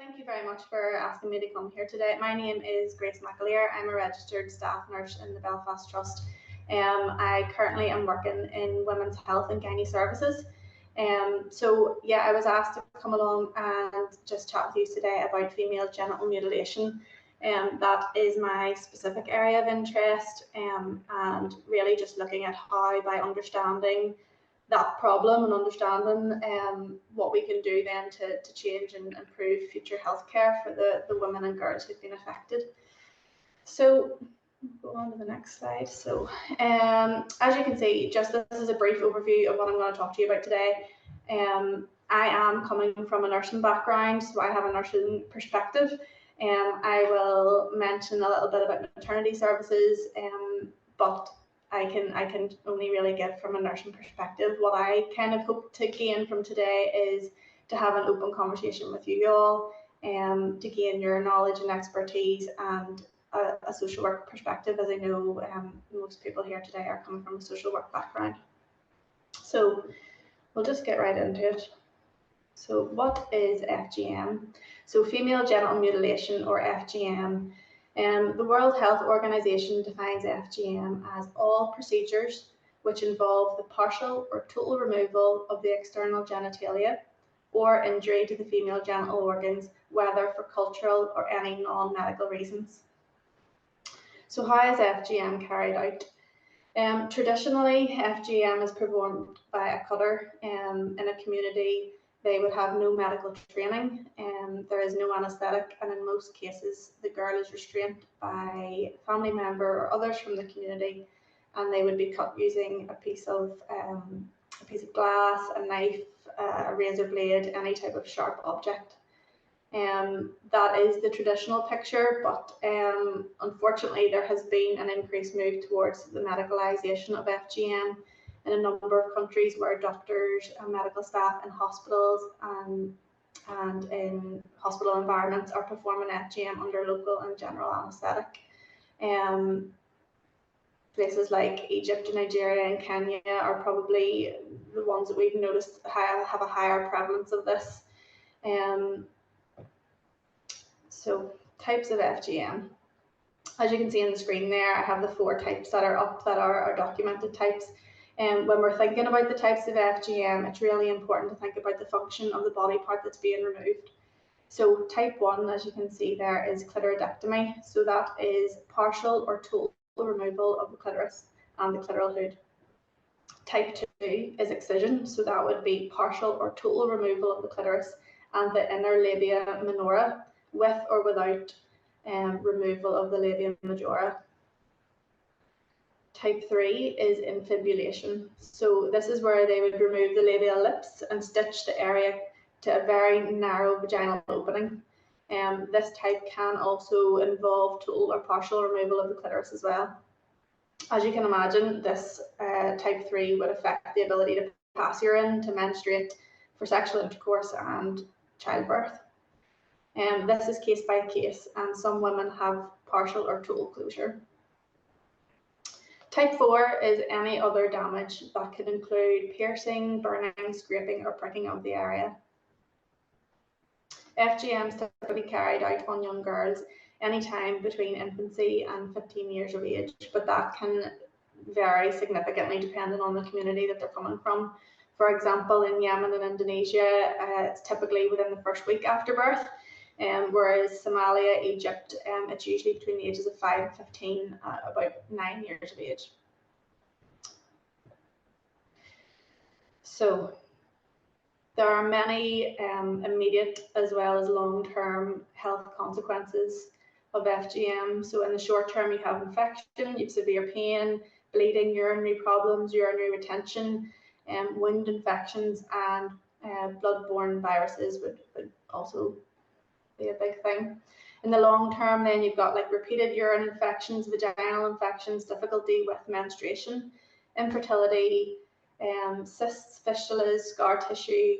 Thank you very much for asking me to come here today. My name is Grace McAleer. I'm a registered staff nurse in the Belfast Trust. I currently am working in women's health and gynae services. So yeah, I was asked to come along and just chat with you today about female genital mutilation. That is my specific area of interest, and really just looking at how, by understanding that problem and understanding what we can do then to change and improve future healthcare for the women and girls who've been affected. So go on to the next slide. So as you can see, just this is a brief overview of what I'm going to talk to you about today. I am coming from a nursing background, so I have a nursing perspective. I will mention a little bit about maternity services, but I can only really give from a nursing perspective. What I kind of hope to gain from today is to have an open conversation with you all, to gain your knowledge and expertise and a social work perspective, as I know most people here today are coming from a social work background. So we'll just get right into it. So what is FGM? So female genital mutilation, or FGM. The World Health Organization defines FGM as all procedures which involve the partial or total removal of the external genitalia or injury to the female genital organs, whether for cultural or any non-medical reasons. So how is FGM carried out? Traditionally, FGM is performed by a cutter in a community. They would have no medical training, there is no anaesthetic, and in most cases the girl is restrained by a family member or others from the community, and they would be cut using a piece of glass, a knife, a razor blade, any type of sharp object. That is the traditional picture, but unfortunately there has been an increased move towards the medicalisation of FGM in a number of countries, where doctors and medical staff in hospitals and in hospital environments are performing FGM under local and general anaesthetic. Places like Egypt, Nigeria and Kenya are probably the ones that we've noticed have a higher prevalence of this. So types of FGM. As you can see on the screen there, I have the 4 types that are up, that are documented types. And when we're thinking about the types of FGM, it's really important to think about the function of the body part that's being removed. So type 1, as you can see there, is clitoridectomy. So that is partial or total removal of the clitoris and the clitoral hood. Type 2 is excision. So that would be partial or total removal of the clitoris and the inner labia minora, with or without removal of the labia majora. Type 3 is infibulation. So this is where they would remove the labial lips and stitch the area to a very narrow vaginal opening. This type can also involve total or partial removal of the clitoris as well. As you can imagine, this type 3 would affect the ability to pass urine, to menstruate, for sexual intercourse and childbirth. This is case by case, and some women have partial or total closure. Type 4 is any other damage that could include piercing, burning, scraping or pricking of the area. FGM is typically carried out on young girls anytime between infancy and 15 years of age, but that can vary significantly depending on the community that they're coming from. For example, in Yemen and Indonesia, it's typically within the first week after birth. Whereas Somalia, Egypt, it's usually between the ages of 5 and 15, about 9 years of age. So there are many immediate as well as long-term health consequences of FGM. So in the short term, you have infection, you have severe pain, bleeding, urinary problems, urinary retention, wound infections, and blood-borne viruses would also be a big thing. In the long term, then you've got like repeated urine infections, vaginal infections, difficulty with menstruation, infertility, cysts, fistulas, scar tissue,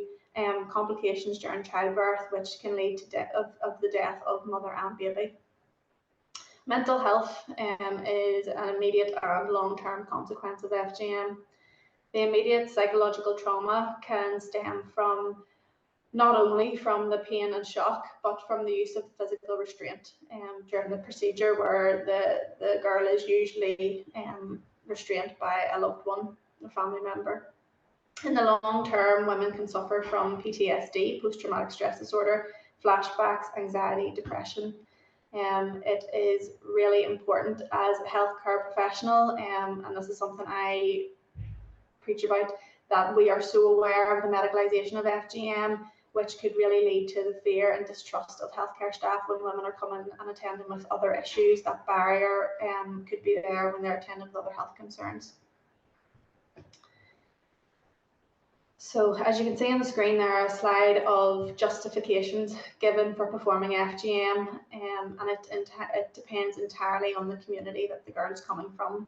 complications during childbirth, which can lead to the death of mother and baby. Mental health is an immediate and long-term consequence of FGM. The immediate psychological trauma can stem from not only from the pain and shock, but from the use of physical restraint during the procedure, where the girl is usually restrained by a loved one, a family member. In the long term, women can suffer from PTSD, post-traumatic stress disorder, flashbacks, anxiety, depression. It is really important as a healthcare professional, and this is something I preach about, that we are so aware of the medicalisation of FGM, which could really lead to the fear and distrust of healthcare staff when women are coming and attending with other issues. That barrier could be there when they're attending with other health concerns. So as you can see on the screen, there are a slide of justifications given for performing FGM, and it depends entirely on the community that the girl is coming from.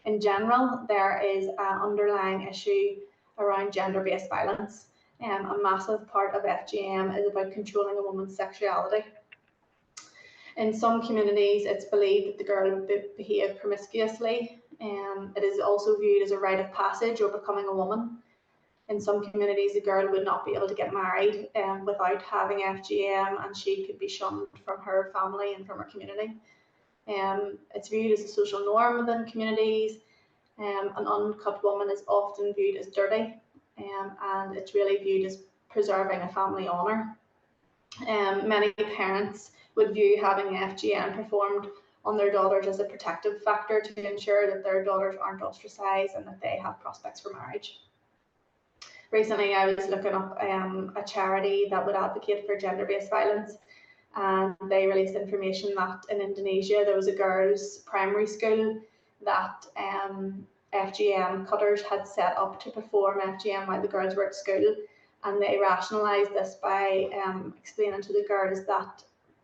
In general, there is an underlying issue around gender-based violence. A massive part of FGM is about controlling a woman's sexuality. In some communities, it's believed that the girl would behave promiscuously. It is also viewed as a rite of passage or becoming a woman. In some communities, a girl would not be able to get married without having FGM, and she could be shunned from her family and from her community. It's viewed as a social norm within communities. An uncut woman is often viewed as dirty, and it's really viewed as preserving a family honour. Many parents would view having FGM performed on their daughters as a protective factor to ensure that their daughters aren't ostracised and that they have prospects for marriage. Recently, I was looking up a charity that would advocate for gender-based violence, and they released information that in Indonesia there was a girls' primary school that FGM cutters had set up to perform FGM while the girls were at school, and they rationalised this by explaining to the girls that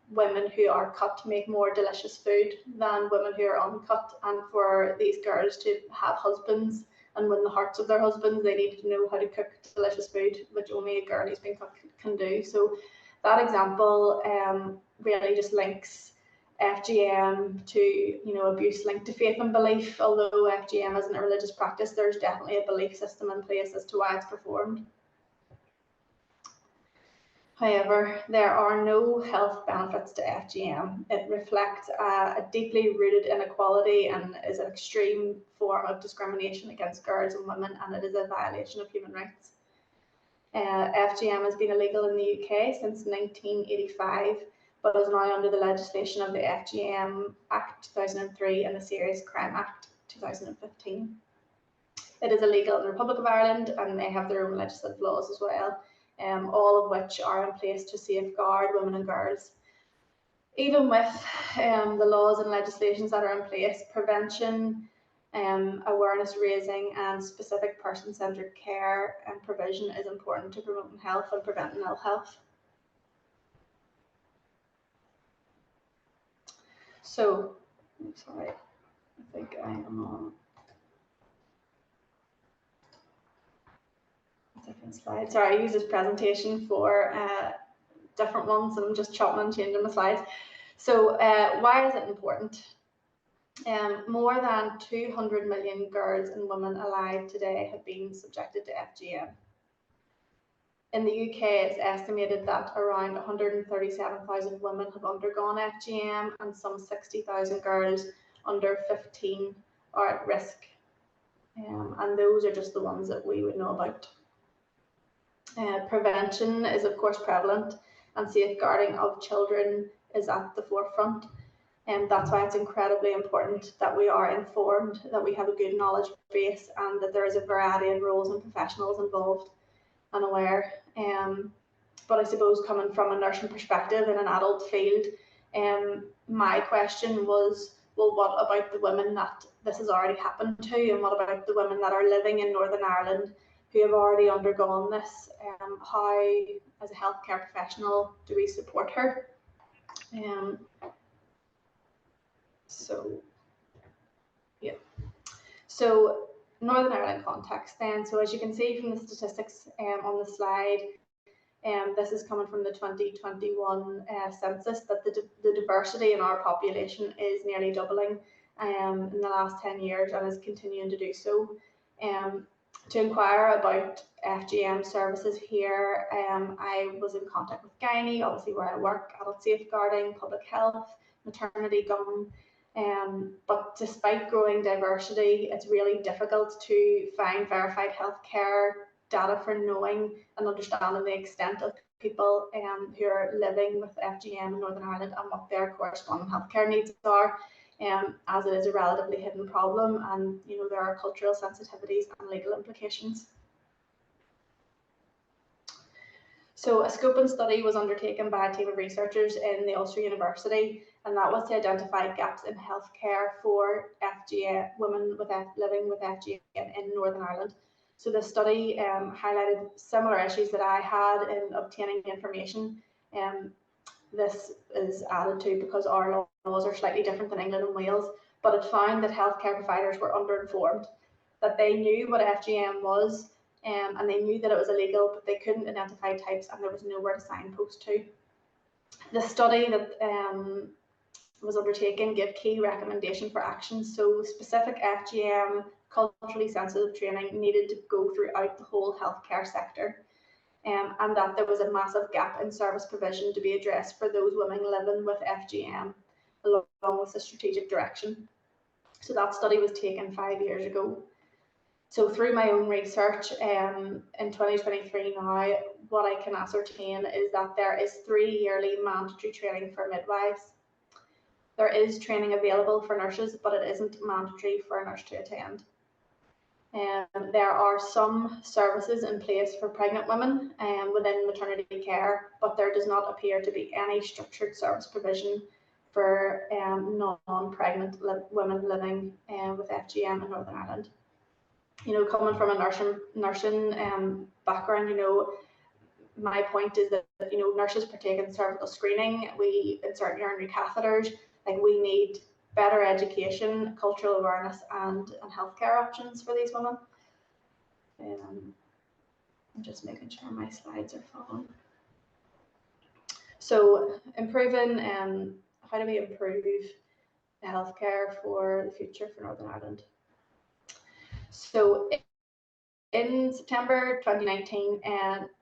women who are cut make more delicious food than women who are uncut, and for these girls to have husbands and win the hearts of their husbands, they needed to know how to cook delicious food, which only a girl who's been cut can do. So that example really just links FGM to abuse linked to faith and belief. Although FGM isn't a religious practice, there's definitely a belief system in place as to why it's performed. However, there are no health benefits to FGM. It reflects a deeply rooted inequality and is an extreme form of discrimination against girls and women, and it is a violation of human rights. FGM has been illegal in the UK since 1985, but is now under the legislation of the FGM Act 2003 and the Serious Crime Act 2015. It is illegal in the Republic of Ireland, and they have their own legislative laws as well, all of which are in place to safeguard women and girls. Even with the laws and legislations that are in place, prevention, awareness raising and specific person-centred care and provision is important to promoting health and preventing ill health. So, I'm sorry, I think I am on a different slide. Sorry, I use this presentation for different ones, and I'm just chopping and changing the slides. So why is it important? More than 200 million girls and women alive today have been subjected to FGM. In the UK, it's estimated that around 137,000 women have undergone FGM, and some 60,000 girls under 15 are at risk. And those are just the ones that we would know about. Prevention is, of course, prevalent, and safeguarding of children is at the forefront. And that's why it's incredibly important that we are informed, that we have a good knowledge base, and that there is a variety of roles and professionals involved and aware. But I suppose coming from a nursing perspective in an adult field, my question was, well, what about the women that this has already happened to, and what about the women that are living in Northern Ireland who have already undergone this? How, as a healthcare professional, do we support her? So Northern Ireland context then. So as you can see from the statistics on the slide, this is coming from the 2021 census, that the diversity in our population is nearly doubling in the last 10 years and is continuing to do so. to inquire about FGM services here, I was in contact with Gynae, obviously where I work, adult safeguarding, public health, maternity gun. But despite growing diversity, it's really difficult to find verified healthcare data for knowing and understanding the extent of people who are living with FGM in Northern Ireland and what their corresponding healthcare needs are. As it is a relatively hidden problem, and there are cultural sensitivities and legal implications. So a scoping study was undertaken by a team of researchers in the Ulster University, and that was to identify gaps in healthcare for FGM, women living with FGM in Northern Ireland. So the study highlighted similar issues that I had in obtaining information. This is added to because our laws are slightly different than England and Wales, but it found that healthcare providers were underinformed, that they knew what FGM was, and they knew that it was illegal, but they couldn't identify types and there was nowhere to signpost to. The study that was undertaken gave key recommendations for action. So specific FGM culturally sensitive training needed to go throughout the whole healthcare sector. And that there was a massive gap in service provision to be addressed for those women living with FGM, along with the strategic direction. So that study was taken 5 years ago. So through my own research in 2023 now, what I can ascertain is that there is 3 yearly mandatory training for midwives. There is training available for nurses, but it isn't mandatory for a nurse to attend. There are some services in place for pregnant women within maternity care, but there does not appear to be any structured service provision for non-pregnant women living with FGM in Northern Ireland. Coming from a nursing background, my point is that nurses partake in cervical screening, we insert urinary catheters, we need better education, cultural awareness, and healthcare options for these women. I'm just making sure my slides are following. So improving, how do we improve the healthcare for the future for Northern Ireland? So in September 2019,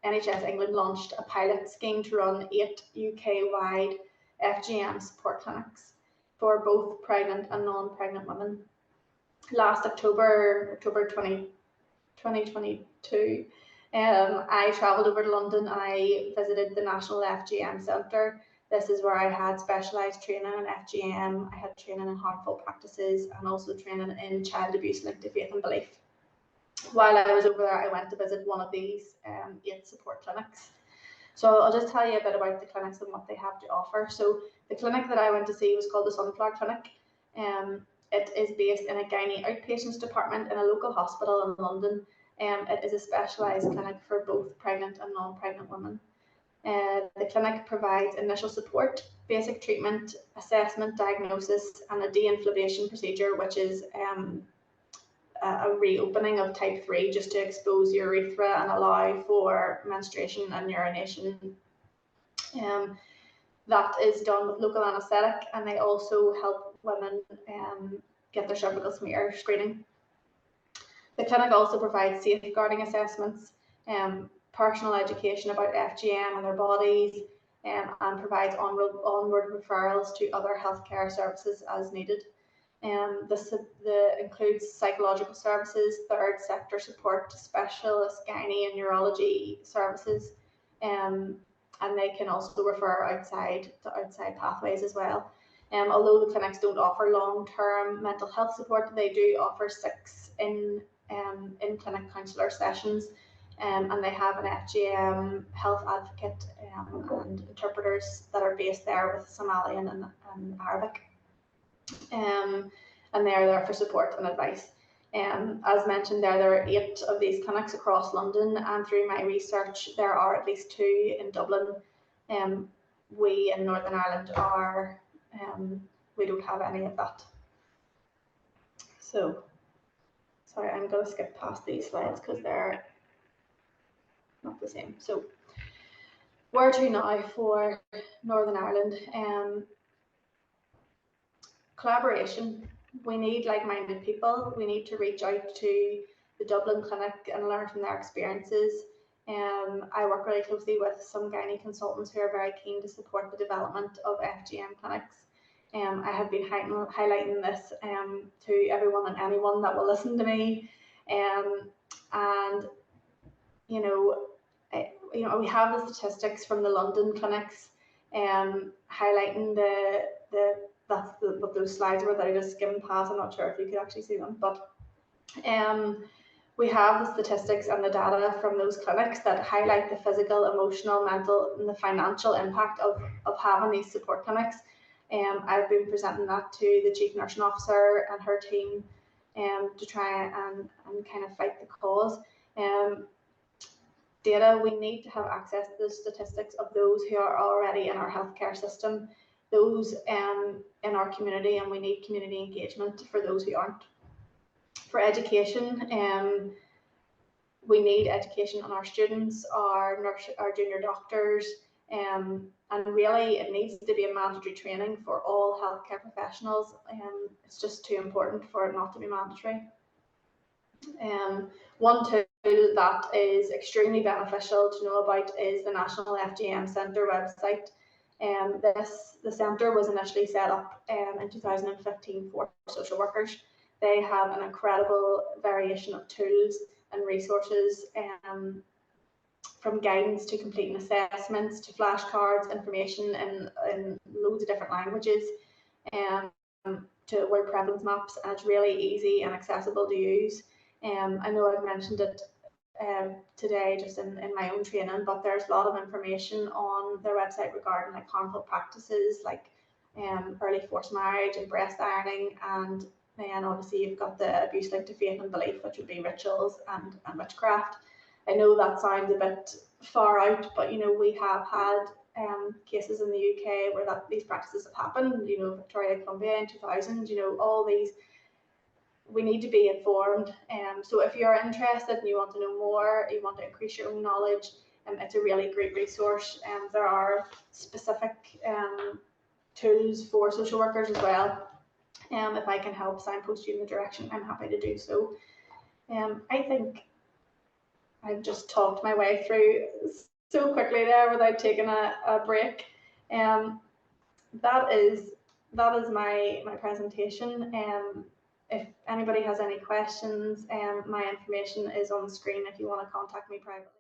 NHS England launched a pilot scheme to run 8 UK-wide FGM support clinics for both pregnant and non-pregnant women. Last October 2022, I travelled over to London and I visited the National FGM Centre. This is where I had specialised training in FGM, I had training in harmful practices, and also training in child abuse linked to faith and belief. While I was over there, I went to visit one of these 8 support clinics. So I'll just tell you a bit about the clinics and what they have to offer. So the clinic that I went to see was called the Sunflower Clinic. It is based in a gynae outpatients department in a local hospital in London. It is a specialised clinic for both pregnant and non-pregnant women. The clinic provides initial support, basic treatment, assessment, diagnosis, and a de-inflammation procedure, which is a reopening of type 3 just to expose the urethra and allow for menstruation and urination. That is done with local anaesthetic, and they also help women get their cervical smear screening. The clinic also provides safeguarding assessments, personal education about FGM and their bodies, and provides onward referrals to other healthcare services as needed. This includes psychological services, third sector support, specialist gynae and neurology services, and they can also refer outside pathways as well. Although the clinics don't offer long-term mental health support, they do offer 6 in-clinic counsellor sessions, and they have an FGM health advocate and interpreters that are based there with Somalian and Arabic. And they are there for support and advice. As mentioned there are 8 of these clinics across London, and through my research there are at least 2 in Dublin. We in Northern Ireland are, we don't have any of that. So, sorry, I'm going to skip past these slides because they're not the same. So, where to now for Northern Ireland? Collaboration. We need like-minded people. We need to reach out to the Dublin clinic and learn from their experiences. I work really closely with some gynae consultants who are very keen to support the development of FGM clinics. I have been highlighting this to everyone and anyone that will listen to me. And we have the statistics from the London clinics highlighting what those slides were that I just skimmed past. I'm not sure if you could actually see them, but we have the statistics and the data from those clinics that highlight the physical, emotional, mental, and the financial impact of having these support clinics. I've been presenting that to the Chief Nursing Officer and her team to try and kind of fight the cause. Data, we need to have access to the statistics of those who are already in our healthcare system, those in our community, and we need community engagement for those who aren't. For education, we need education on our students, our junior doctors, and really it needs to be a mandatory training for all healthcare professionals. It's just too important for it not to be mandatory. One tool that is extremely beneficial to know about is the National FGM Centre website. The centre was initially set up in 2015 for social workers. They have an incredible variation of tools and resources, from guidance to completing assessments to flashcards, information in loads of different languages, to word prevalence maps, and it's really easy and accessible to use. I know I've mentioned it today just in my own training, but there's a lot of information on their website regarding like harmful practices like early forced marriage and breast ironing, and then obviously you've got the abuse linked to faith and belief, which would be rituals and witchcraft. I know that sounds a bit far out, but we have had cases in the UK where these practices have happened. Victoria Columbia in 2000. All these. We need to be informed. So if you're interested and you want to know more, you want to increase your own knowledge, it's a really great resource. There are specific tools for social workers as well. If I can help signpost you in the direction, I'm happy to do so. I think I've just talked my way through so quickly there without taking a break. That is my presentation. If anybody has any questions, my information is on the screen if you want to contact me privately.